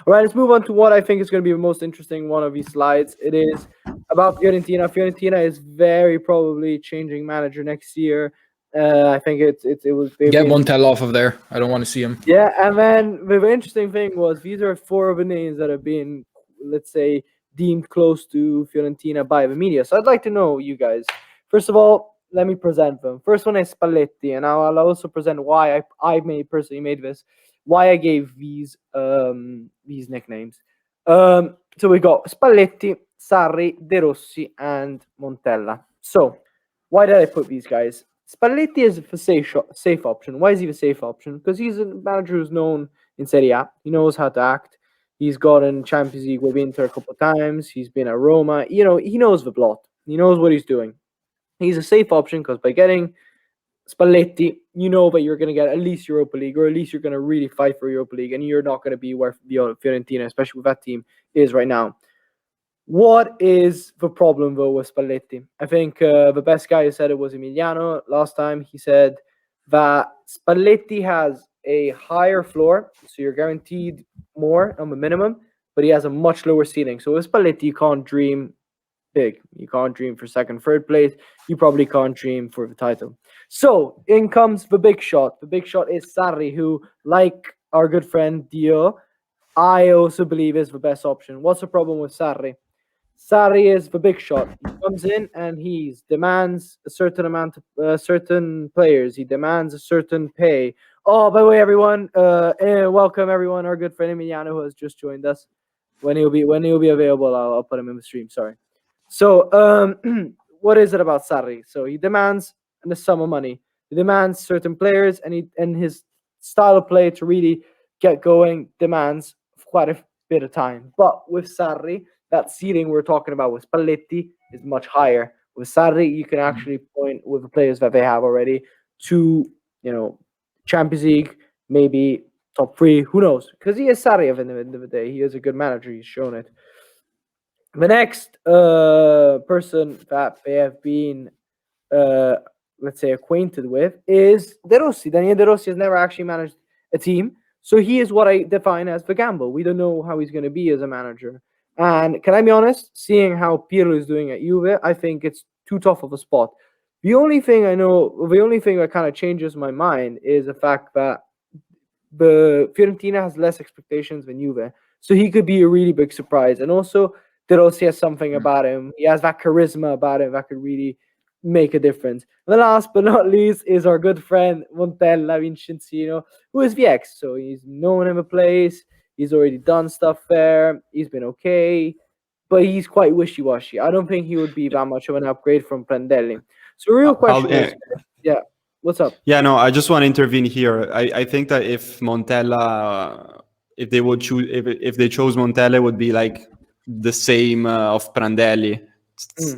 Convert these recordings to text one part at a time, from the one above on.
All right, let's move on to what I think is going to be the most interesting one of these slides. It is about Fiorentina. Fiorentina is very probably changing manager next year. I think it was Get Montella off of there. I don't want to see him. Yeah, and then the interesting thing was these are four of the names that have been, let's say, deemed close to Fiorentina by the media. So I'd like to know, you guys. First of all, let me present them. First one is Spalletti, and I'll also present why I personally made this, why I gave these nicknames. So we got Spalletti, Sarri, De Rossi, and Montella. So why did I put these guys? Spalletti is a safe option. Why is he the safe option? Because he's a manager who's known in Serie A. He knows how to act. He's gotten Champions League with Inter a couple of times. He's been at Roma. You know, he knows the plot. He knows what he's doing. He's a safe option because by getting Spalletti, you know that you're going to get at least Europa League, or at least you're going to really fight for Europa League, and you're not going to be where Fiorentina, especially with that team, is right now. What is the problem, though, with Spalletti? I think the best guy who said it was Emiliano last time. He said that Spalletti has a higher floor, so you're guaranteed more on the minimum, but he has a much lower ceiling. So with Spalletti, you can't dream big. You can't dream for second, third place. You probably can't dream for the title. So in comes the big shot. The big shot is Sarri, who, like our good friend Dio, I also believe is the best option. What's the problem with Sarri? Sarri is the big shot. He comes in and he demands a certain amount of certain players. He demands a certain pay. Oh, by the way, everyone, welcome everyone. Our good friend Emiliano, who has just joined us. When he'll be available, I'll put him in the stream. Sorry. So, what is it about Sarri? So he demands a sum of money. He demands certain players, and his style of play to really get going demands quite a bit of time. But with Sarri, that ceiling we're talking about with Spalletti is much higher. With Sarri, you can actually point with the players that they have already to, Champions League, maybe top 3, who knows? Because he is Sarri at the end of the day. He is a good manager. He's shown it. The next person that they have been, let's say, acquainted with is De Rossi. Daniele De Rossi has never actually managed a team. So he is what I define as the gamble. We don't know how he's going to be as a manager. And can I be honest, seeing how Pirlo is doing at Juve, I think it's too tough of a spot. The only thing that kind of changes my mind is the fact that the Fiorentina has less expectations than Juve. So he could be a really big surprise. And also, De Rossi has something about him. He has that charisma about him that could really make a difference. And the last but not least is our good friend Montella Vincenzino, who is the ex. So he's known him a place. He's already done stuff there. He's been okay, but he's quite wishy-washy. I don't think he would be that much of an upgrade from Prandelli. So real question is, what's up? Yeah, no, I just want to intervene here. I think that if Montella, if they would choose, if they chose Montella, it would be like the same of Prandelli,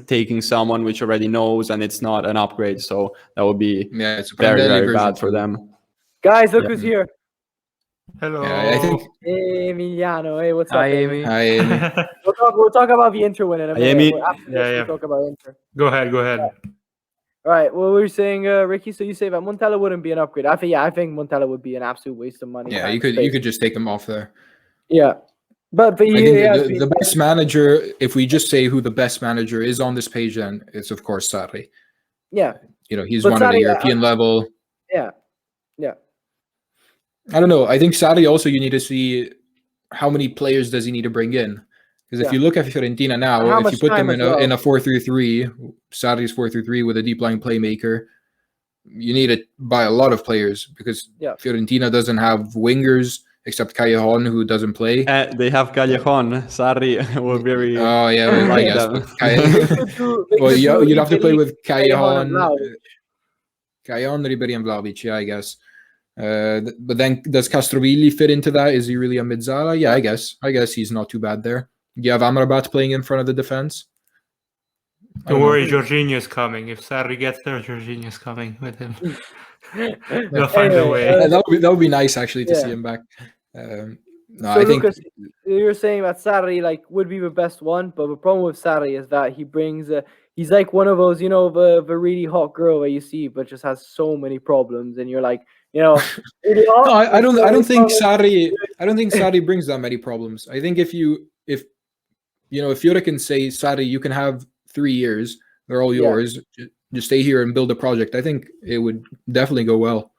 taking someone which already knows, and it's not an upgrade. So that would be it's very, very bad for them. Guys, look who's here. Hello. Yeah, I think. Hey, Emiliano. Hey, what's Hi, up, Amy. Hi, Amy. We'll talk about the Inter win in a minute. Amy. We'll talk about Inter. Go ahead. All right. What were you saying, Ricky? So you say that Montella wouldn't be an upgrade. I think Montella would be an absolute waste of money. Yeah, you could just take him off there. Yeah. But I think the best manager, if we just say who the best manager is on this page, then it's of course Sarri. Yeah. He's one at the European level. Yeah. I don't know. I think Sarri also, you need to see how many players does he need to bring in. Because if you look at Fiorentina now, if you put them in a 4-3-3, Sarri's 4-3-3 with a deep line playmaker, you need to buy a lot of players because Fiorentina doesn't have wingers except Callejon, who doesn't play. They have Callejon. Sorry, we're very. Oh yeah, well, I guess. Well, you'd have to play with Callejon, Ribéry, and Vlahovic. Yeah, I guess. But then does Castrovilli fit into that? Is he really a Mezzala? Yeah, I guess he's not too bad there. You have Amrabat playing in front of the defense. Don't worry, Jorginho's coming. If Sarri gets there, Jorginho's coming with him. They'll find a way. That would be nice actually to see him back. No, so I think Lucas, you're saying that Sarri would be the best one, but the problem with Sarri is that he brings he's like one of those, the really hot girl that you see, but just has so many problems, and you're like, no, I don't think Sarri. I don't think Sarri brings that many problems. I think if Fiore can say, Sarri, you can have 3 years, they're all yours. Just stay here and build a project. I think it would definitely go well.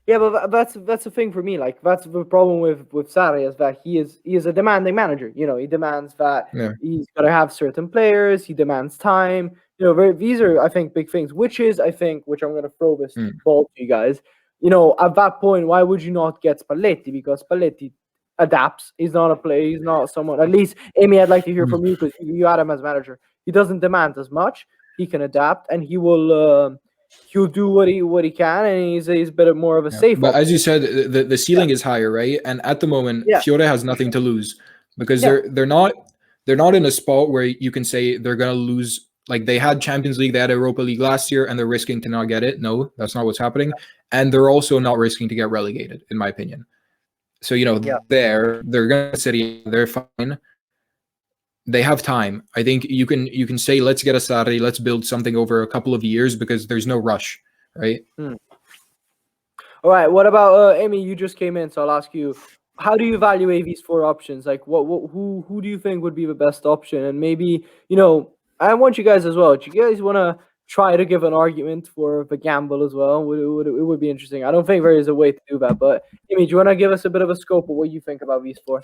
Yeah, but that's the thing for me. Like that's the problem with Sarri is that he is a demanding manager. He demands that he's got to have certain players. He demands time. These are, I think, big things. Which I'm going to throw this ball to you guys. At that point, why would you not get Spalletti? Because Spalletti adapts. He's not a player. He's not someone. At least, Amy, I'd like to hear from you because you had him as manager. He doesn't demand as much. He can adapt, and he will. He'll do what he can, and he's a bit more of a safe. But as you said, the ceiling is higher, right? And at the moment, Fiore has nothing to lose because they're not in a spot where you can say they're gonna lose. Like they had Champions League, they had Europa League last year, and they're risking to not get it. No, that's not what's happening. And they're also not risking to get relegated, in my opinion. So they're gonna sit. They're fine. They have time. I think you can say, let's get a Sarri, let's build something over a couple of years because there's no rush, right? All right. What about Amy? You just came in, so I'll ask you: how do you evaluate these 4 options? Like, who do you think would be the best option? And maybe I want you guys as well. Do you guys want to try to give an argument for the gamble as well? It would be interesting. I don't think there is a way to do that, but Amy, do you want to give us a bit of a scope of what you think about these 4?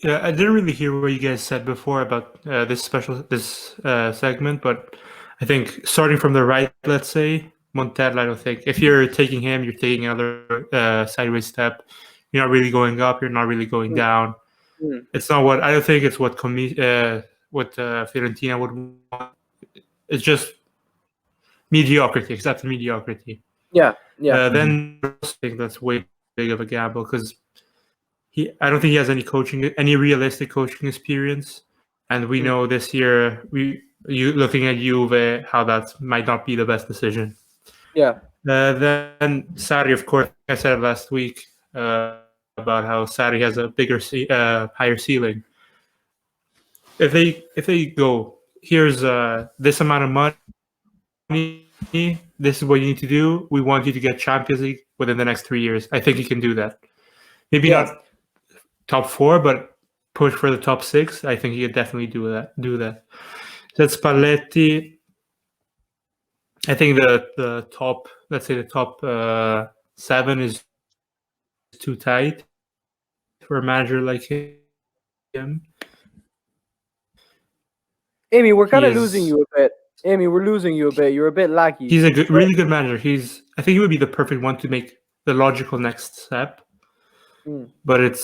Yeah, I didn't really hear what you guys said before about this segment, but I think starting from the right, let's say Montella. I don't think if you're taking him, you're taking another sideways step. You're not really going up. You're not really going down. It's not what I don't think it's what Fiorentina would want. It's just mediocrity, accepted mediocrity. Yeah. Then I think that's way big of a gamble because. I don't think he has any realistic coaching experience, and we know this year looking at Juve how that might not be the best decision. Yeah. Then Sarri, of course, I said last week about how Sarri has a bigger, higher ceiling. If they go, here's this amount of money, this is what you need to do. We want you to get Champions League within the next 3 years. I think he can do that. Maybe not top 4, but push for the top 6. I think he could definitely do that. That's Spalletti. I think the top, let's say the top 7 is too tight for a manager like him. Amy, we're kind of losing you a bit. Amy, we're losing you a bit. You're a bit laggy. He's a really good manager. I think he would be the perfect one to make the logical next step. But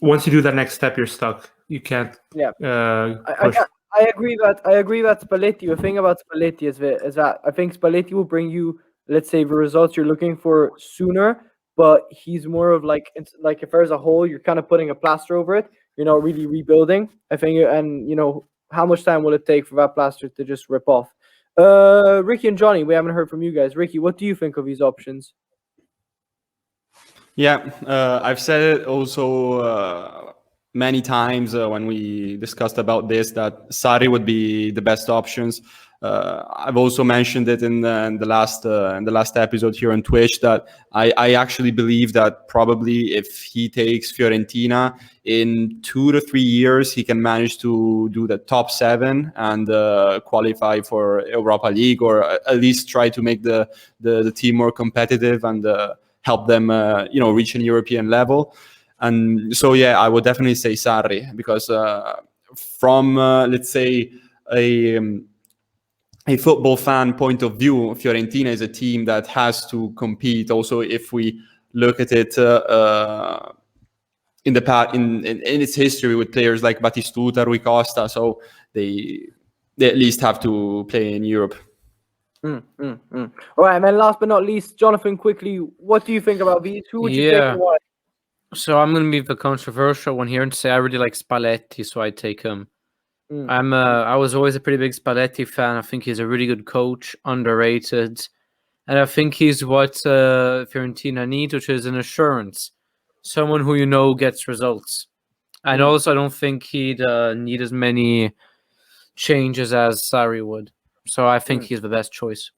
once you do that next step, you're stuck. You can't. Yeah. I agree that Spalletti. The thing about Spalletti is that I think Spalletti will bring you, let's say, the results you're looking for sooner. But he's more of like if there's a hole, you're kind of putting a plaster over it. You're not really rebuilding. I think, and how much time will it take for that plaster to just rip off? Ricky and Johnny, we haven't heard from you guys. Ricky, what do you think of these options? Yeah, I've said it also many times when we discussed about this that Sarri would be the best options. I've also mentioned it in the last episode here on Twitch that I actually believe that probably if he takes Fiorentina in 2 to 3 years, he can manage to do the top 7 and qualify for Europa League, or at least try to make the team more competitive and help them reach a European level. And so I would definitely say Sarri, because from let's say a football fan point of view, Fiorentina is a team that has to compete. Also, if we look at it in the past, in its history with players like Batistuta, Rui Costa, so they at least have to play in Europe. All right, and then last but not least, Jonathan, quickly, what do you think about these? Who would you take and why? So I'm going to be the controversial one here and say I really like Spalletti, so I take him. I was always a pretty big Spalletti fan. I think he's a really good coach, underrated, and I think he's what Fiorentina needs, which is an assurance, someone who gets results. And also, I don't think he'd need as many changes as Sarri would. So I think he's the best choice.